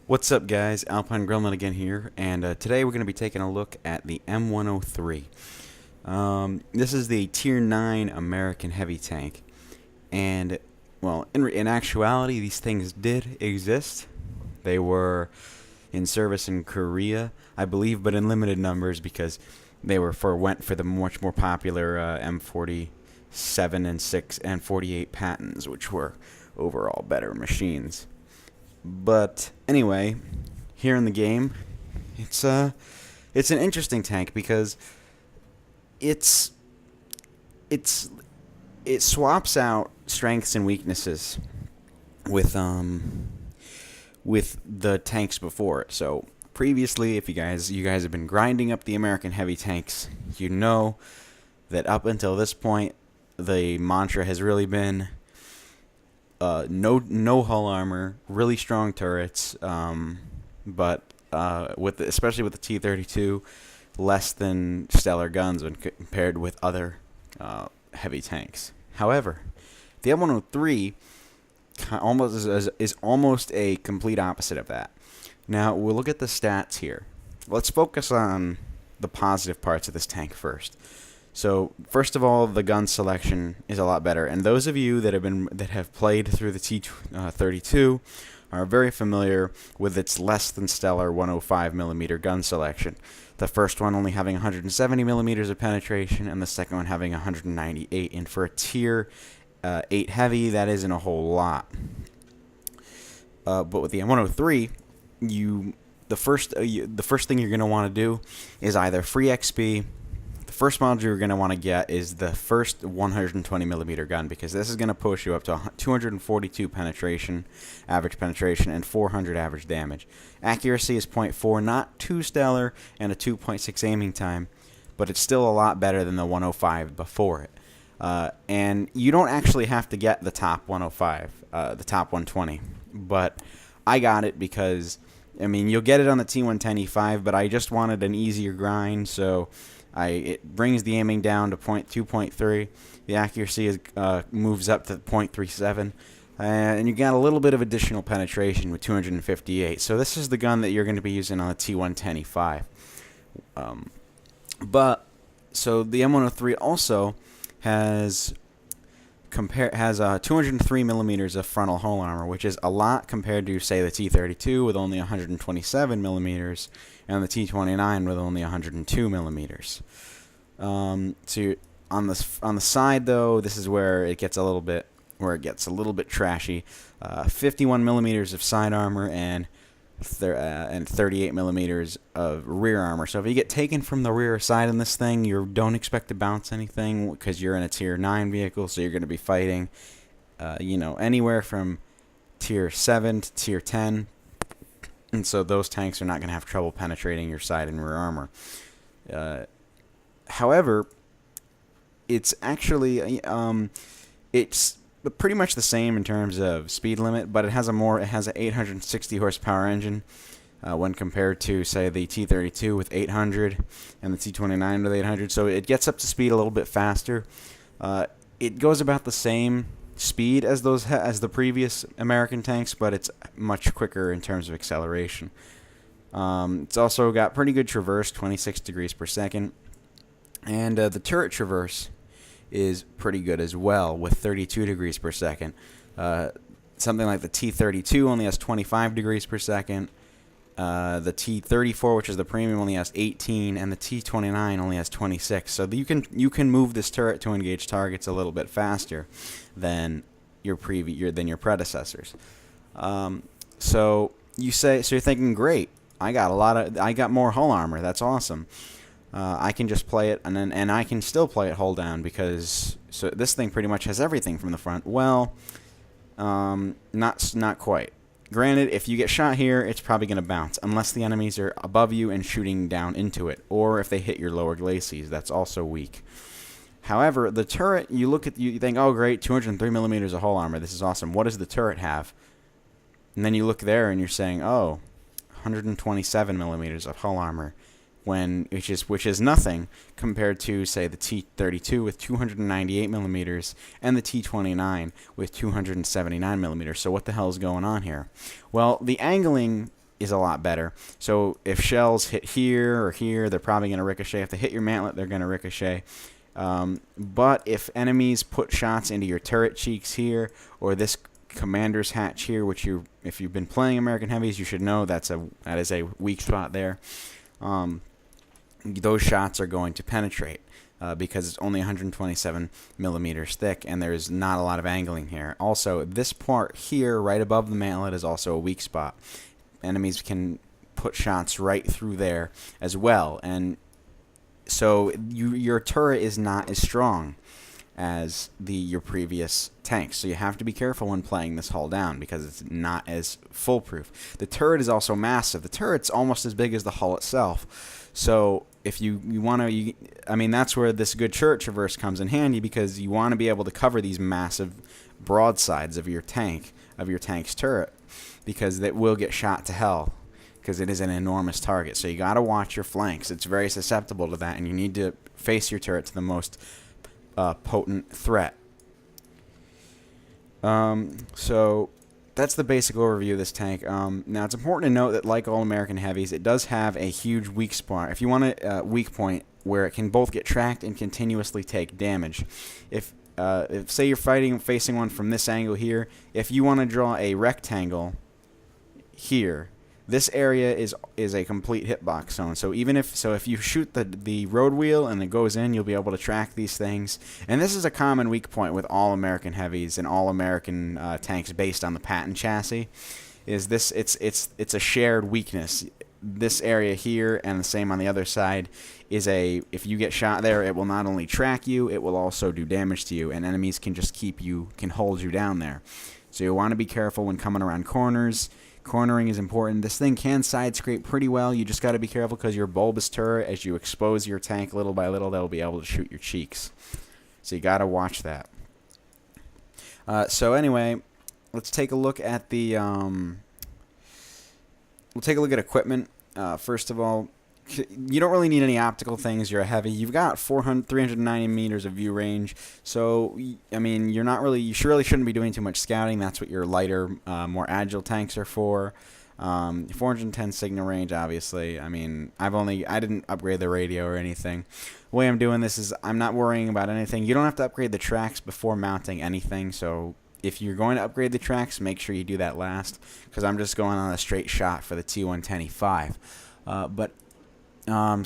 What's up, guys? Alpine Grillman again here, and today we're going to be taking a look at the M103. This is the Tier 9 American heavy tank, and, well, in actuality, these things did exist. They were in service in Korea, I believe, but in limited numbers because they went for the much more popular M47 and 6 and 48 Pattons, which were overall better machines. But anyway, here in the game, it's an interesting tank because it swaps out strengths and weaknesses with the tanks before it. So previously, if you guys have been grinding up the American heavy tanks, you know that up until this point, the mantra has really been no hull armor, really strong turrets, but especially with the T-32, less than stellar guns when compared with other heavy tanks. However, the M103 is almost a complete opposite of that. Now we'll look at the stats here. Let's focus on the positive parts of this tank first. So first of all, the gun selection is a lot better, and those of you that have played through the T-32 are very familiar with its less than stellar 105mm gun selection. The first one only having 170mm of penetration, and the second one having 198. And for a Tier 8 heavy, that isn't a whole lot. But with the M103, the first thing you're going to want to do is either free XP. First module you're going to want to get is the first 120mm gun, because this is going to push you up to 242 penetration, average penetration, and 400 average damage. Accuracy is 0.4, not too stellar, and a 2.6 aiming time, but it's still a lot better than the 105 before it. And you don't actually have to get the top 105, the top 120, but I got it because, I mean, you'll get it on the T110E5, but I just wanted an easier grind, so it brings the aiming down to 2.3. The accuracy moves up to 0.37. And you got a little bit of additional penetration with 258. So this is the gun that you're going to be using on the T110E5. So the M103 also has 203mm of frontal hull armor, which is a lot compared to, say, the T-32 with only 127mm and the T-29 with only 102mm. So on the side, though, this is where it gets a little bit trashy. 51mm of side armor and 38mm of rear armor. So if you get taken from the rear side in this thing, you don't expect to bounce anything because you're in a Tier 9 vehicle, so you're going to be fighting, anywhere from Tier 7 to Tier 10. And so those tanks are not going to have trouble penetrating your side and rear armor. However, it's actually it's pretty much the same in terms of speed limit, but it has an 860 horsepower engine when compared to, say, the T-32 with 800 and the T-29 with 800. So it gets up to speed a little bit faster. It goes about the same speed as the previous American tanks, but it's much quicker in terms of acceleration. It's also got pretty good traverse, 26 degrees per second, and the turret traverse is pretty good as well with 32 degrees per second. Something like the T-32 only has 25 degrees per second. The T-34, which is the premium, only has 18, and the T-29 only has 26. So you can move this turret to engage targets a little bit faster than your predecessors. So you're thinking, great, I got more hull armor. That's awesome. I can just play it, and I can still play it hull down because this thing pretty much has everything from the front. Well, not quite. Granted, if you get shot here, it's probably going to bounce, unless the enemies are above you and shooting down into it, or if they hit your lower glacis. That's also weak. However, the turret, you think, oh great, 203mm of hull armor, this is awesome. What does the turret have? And then you look there and you're saying, oh, 127mm of hull armor. which is nothing compared to, say, the T-32 with 298 millimeters and the T-29 with 279 millimeters. So what the hell is going on here? Well, the angling is a lot better. So if shells hit here or here, they're probably going to ricochet. If they hit your mantlet, they're going to ricochet. But if enemies put shots into your turret cheeks here, or this commander's hatch here, which if you've been playing American Heavies, you should know that is a weak spot there. Those shots are going to penetrate because it's only 127 millimeters thick, and there's not a lot of angling here. Also, this part here, right above the mantlet, is also a weak spot. Enemies can put shots right through there as well, and so your turret is not as strong as your previous tanks. So you have to be careful when playing this hull down because it's not as foolproof. The turret is also massive. The turret's almost as big as the hull itself. So if you want to, I mean, that's where this good turret traverse comes in handy, because you want to be able to cover these massive broadsides of your tank's turret, because it will get shot to hell, because it is an enormous target. So you got to watch your flanks. It's very susceptible to that, and you need to face your turret to the most potent threat. So that's the basic overview of this tank. Now it's important to note that, like all American Heavies, it does have a huge weak spot. If you want a weak point where it can both get tracked and continuously take damage, if say you're facing one from this angle here, if you want to draw a rectangle here, this area is a complete hitbox zone. So if you shoot the road wheel and it goes in, you'll be able to track these things. And this is a common weak point with all American Heavies and all American tanks based on the Patton chassis. It's a shared weakness. This area here and the same on the other side if you get shot there, it will not only track you, it will also do damage to you, and enemies can hold you down there. So you want to be careful when coming around corners. Cornering is important. This thing can side scrape pretty well. You just got to be careful because your bulbous turret, as you expose your tank little by little, they'll be able to shoot your cheeks. So you got to watch that. So anyway, let's take a look at equipment. First of all, you don't really need any optical things. You're a heavy. You've got 390 meters of view range. So, I mean, you really shouldn't be doing too much scouting. That's what your lighter, more agile tanks are for. 410 signal range, obviously. I mean, I didn't upgrade the radio or anything. The way I'm doing this is I'm not worrying about anything. You don't have to upgrade the tracks before mounting anything. So if you're going to upgrade the tracks, make sure you do that last, because I'm just going on a straight shot for the T110E5.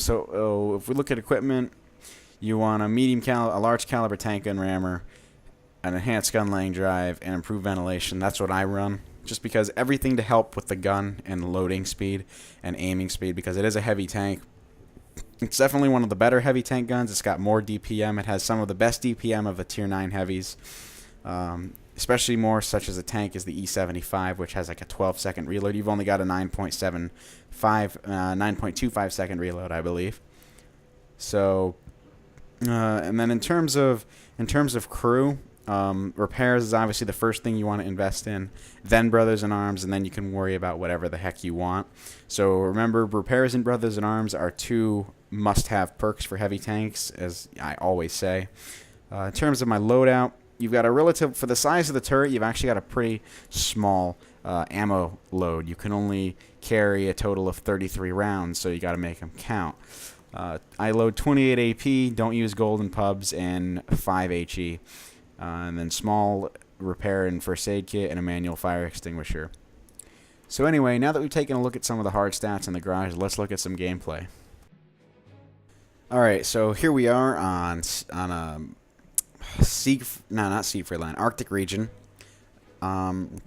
So if we look at equipment, you want a large caliber tank gun rammer, an enhanced gun laying drive, and improved ventilation. That's what I run, just because everything to help with the gun and loading speed and aiming speed, because it is a heavy tank. It's definitely one of the better heavy tank guns. It's got more DPM. It has some of the best DPM of the Tier 9 heavies, especially more such as a tank as the E75, which has like a 12-second reload. You've only got a 9.25 second reload, I believe. So, and then in terms of crew, repairs is obviously the first thing you want to invest in, then Brothers in Arms, and then you can worry about whatever the heck you want. So remember, repairs and Brothers in Arms are two must-have perks for heavy tanks, as I always say. In terms of my loadout, you've got for the size of the turret, you've actually got a pretty small ammo load. You can only carry a total of 33 rounds, so you got to make them count. I load 28 AP, don't use golden pubs, and 5 HE. And then small repair and first aid kit and a manual fire extinguisher. So anyway, now that we've taken a look at some of the hard stats in the garage, let's look at some gameplay. Alright, so here we are on a Arctic region. And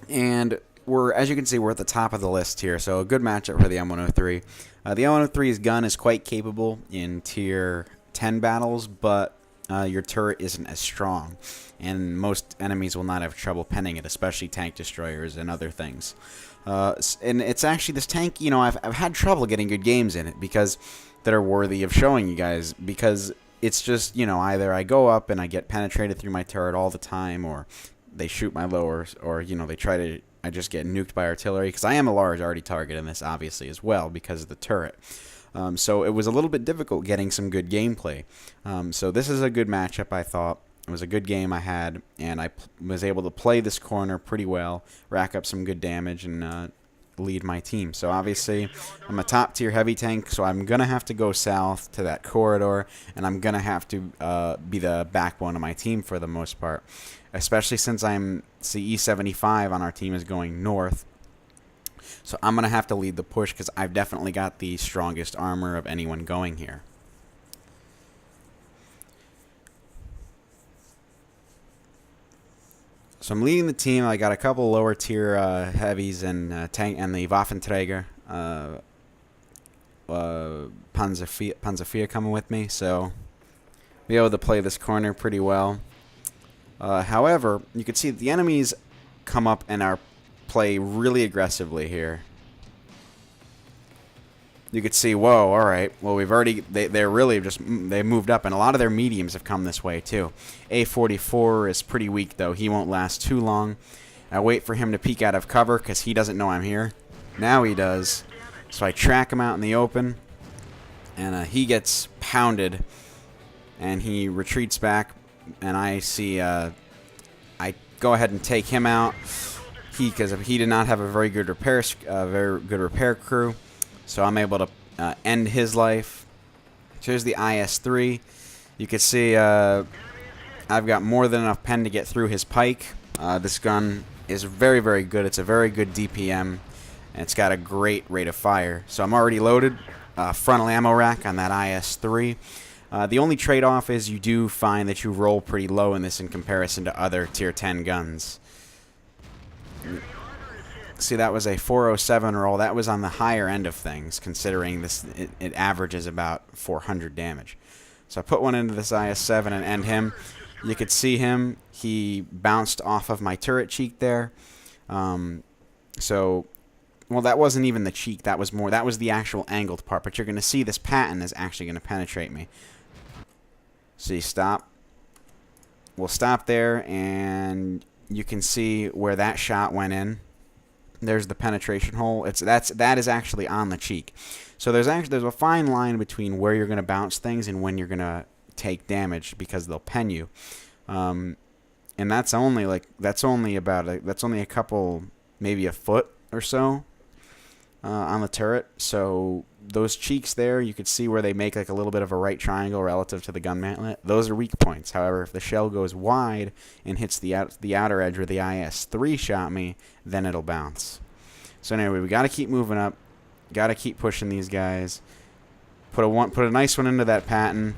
as you can see, we're at the top of the list here, so a good matchup for the M103. The M103's gun is quite capable in Tier 10 battles, but your turret isn't as strong, and most enemies will not have trouble penning it, especially tank destroyers and other things. And it's actually, this tank, I've had trouble getting good games in it that are worthy of showing you guys, because it's just, either I go up and I get penetrated through my turret all the time, or they shoot my lowers, or, I just get nuked by artillery, because I am a large arty target in this, obviously, as well, because of the turret. So it was a little bit difficult getting some good gameplay. So this is a good matchup, I thought. It was a good game I had, and I was able to play this corner pretty well, rack up some good damage, and lead my team. So obviously, I'm a top tier heavy tank, so I'm gonna have to go south to that corridor, and I'm gonna have to be the backbone of my team for the most part. Especially since I'm CE75 on our team is going north. So I'm gonna have to lead the push because I've definitely got the strongest armor of anyone going here. So I'm leading the team. I got a couple lower tier heavies and tank and the Waffenträger Panzervier coming with me, so be able to play this corner pretty well. However, you can see the enemies come up and play really aggressively here. You could see, whoa, all right. Well, they're really just, they moved up, and a lot of their mediums have come this way too. A44 is pretty weak though. He won't last too long. I wait for him to peek out of cover because he doesn't know I'm here. Now he does. So I track him out in the open, and he gets pounded, and he retreats back, and I see, I go ahead and take him out. Because he did not have a very good repair crew. So I'm able to end his life. So here's the IS-3. You can see I've got more than enough pen to get through his pike. This gun is very, very good. It's a very good DPM, and it's got a great rate of fire. So I'm already loaded. Frontal ammo rack on that IS-3. The only trade-off is you do find that you roll pretty low in this in comparison to other Tier 10 guns. See, that was a 407 roll. That was on the higher end of things, considering this it averages about 400 damage. So I put one into this IS-7 and end him. You could see him. He bounced off of my turret cheek there. Well, that wasn't even the cheek. That was the actual angled part. But you're going to see this pattern is actually going to penetrate me. See, stop. We'll stop there, and you can see where that shot went in. There's the penetration hole. That is actually on the cheek. So there's a fine line between where you're going to bounce things and when you're going to take damage because they'll pen you. And that's only a couple, maybe a foot or so on the turret. So those cheeks there, you could see where they make like a little bit of a right triangle relative to the gun mantlet. Those are weak points. However, if the shell goes wide and hits the outer edge where the IS-3 shot me, then it'll bounce. So anyway, we got to keep moving up. Got to keep pushing these guys. Put a nice one into that pattern.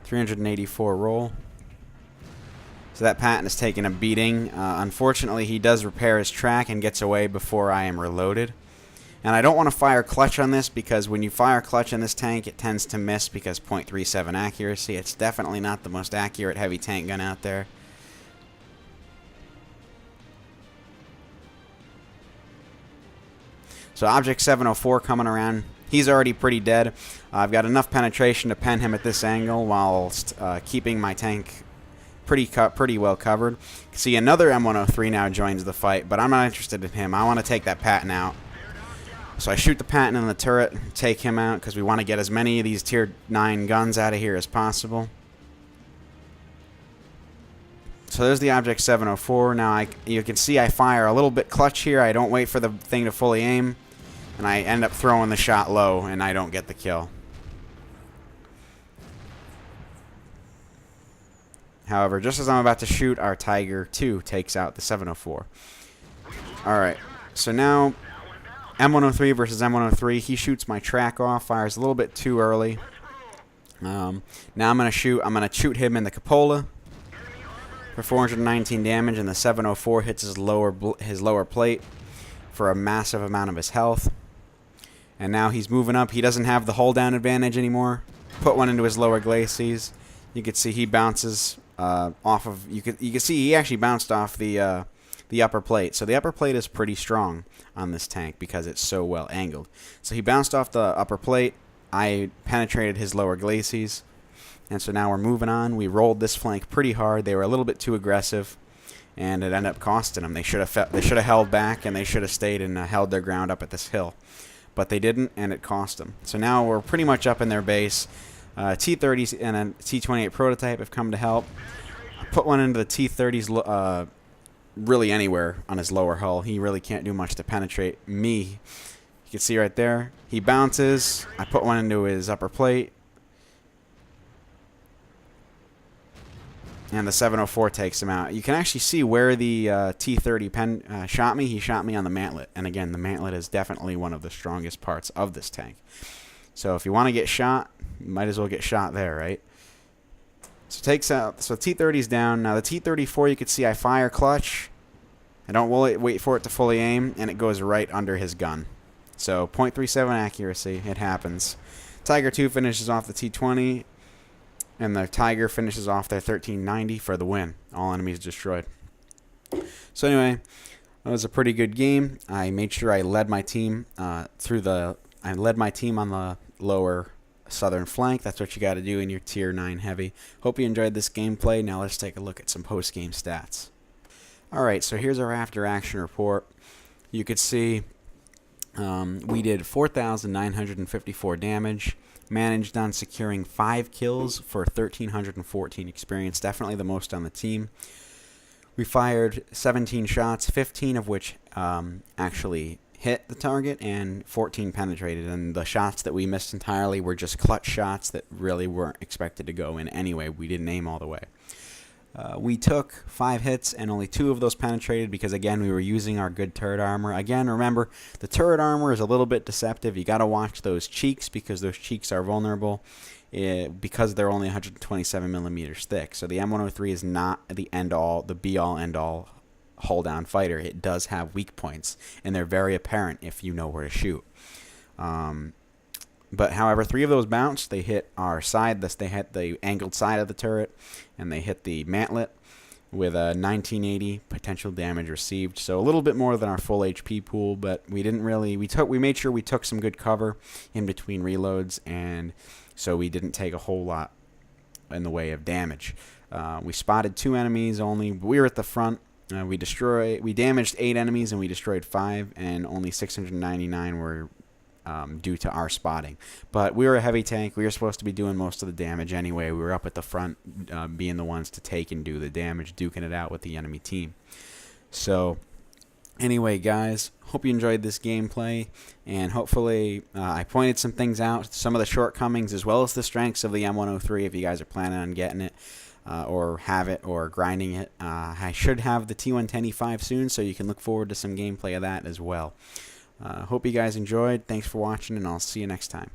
384 roll. So that patent is taking a beating. Unfortunately, he does repair his track and gets away before I am reloaded. And I don't want to fire clutch on this because when you fire clutch in this tank, it tends to miss because .37 accuracy. It's definitely not the most accurate heavy tank gun out there. So Object 704 coming around. He's already pretty dead. I've got enough penetration to pen him at this angle whilst keeping my tank pretty well covered. See, another M103 now joins the fight, but I'm not interested in him. I want to take that patent out. So I shoot the patent in the turret, take him out, because we want to get as many of these Tier 9 guns out of here as possible. So there's the Object 704. Now you can see I fire a little bit clutch here. I don't wait for the thing to fully aim, and I end up throwing the shot low, and I don't get the kill. However, just as I'm about to shoot, our Tiger 2 takes out the 704. Alright, so now M103 versus M103. He shoots my track off, fires a little bit too early. Now I'm going to shoot him in the cupola for 419 damage, and the 704 hits his lower plate for a massive amount of his health. And now he's moving up. He doesn't have the hold down advantage anymore. Put one into his lower glacis. You can see he bounces off of. You can see he actually bounced off the upper plate. So the upper plate is pretty strong on this tank because it's so well angled. So he bounced off the upper plate. I penetrated his lower glacis. And so now we're moving on. We rolled this flank pretty hard. They were a little bit too aggressive, and it ended up costing them. They should have held back, and they should have stayed and held their ground up at this hill. But they didn't, and it cost them. So now we're pretty much up in their base. T-30s and a T-28 prototype have come to help. I put one into the T-30's really anywhere on his lower hull. He really can't do much to penetrate me. You can see right there. He bounces. I put one into his upper plate. And the 704 takes him out. You can actually see where the T-30 shot me. He shot me on the mantlet. And again, the mantlet is definitely one of the strongest parts of this tank. So if you want to get shot, you might as well get shot there, right? So takes out. So T-30's down. Now the T-34, you can see I fire clutch. I don't wait for it to fully aim, and it goes right under his gun. So .37 accuracy. It happens. Tiger 2 finishes off the T-20. And the Tiger finishes off their 1390 for the win. All enemies destroyed. So anyway, that was a pretty good game. I made sure I led my team I led my team on the lower southern flank. That's what you got to do in your Tier 9 heavy. Hope you enjoyed this gameplay. Now let's take a look at some post-game stats. Alright, so here's our after-action report. You could see we did 4,954 damage. Managed on securing 5 kills for 1,314 experience. Definitely the most on the team. We fired 17 shots, 15 of which actually hit the target, and 14 penetrated. And the shots that we missed entirely were just clutch shots that really weren't expected to go in anyway. We didn't aim all the way. We took 5 hits, and only 2 of those penetrated because, again, we were using our good turret armor. Again, remember, the turret armor is a little bit deceptive. You got to watch those cheeks because those cheeks are vulnerable because they're only 127 millimeters thick. So the M103 is not the end-all, the be-all, end-all hull-down fighter. It does have weak points, and they're very apparent if you know where to shoot. But however, 3 of those bounced. They hit our side. They hit the angled side of the turret, and they hit the mantlet with a 1980 potential damage received. So a little bit more than our full HP pool, but we didn't really. We made sure we took some good cover in between reloads, and so we didn't take a whole lot in the way of damage. We spotted 2 enemies only. We were at the front. We damaged 8 enemies, and we destroyed 5, and only 699 were due to our spotting. But we were a heavy tank. We were supposed to be doing most of the damage anyway. We were up at the front being the ones to take and do the damage, duking it out with the enemy team. So anyway, guys, hope you enjoyed this gameplay, and hopefully I pointed some things out, some of the shortcomings as well as the strengths of the M103 if you guys are planning on getting it or have it or grinding it. I should have the T110E5 soon, so you can look forward to some gameplay of that as well. Hope you guys enjoyed. Thanks for watching, and I'll see you next time.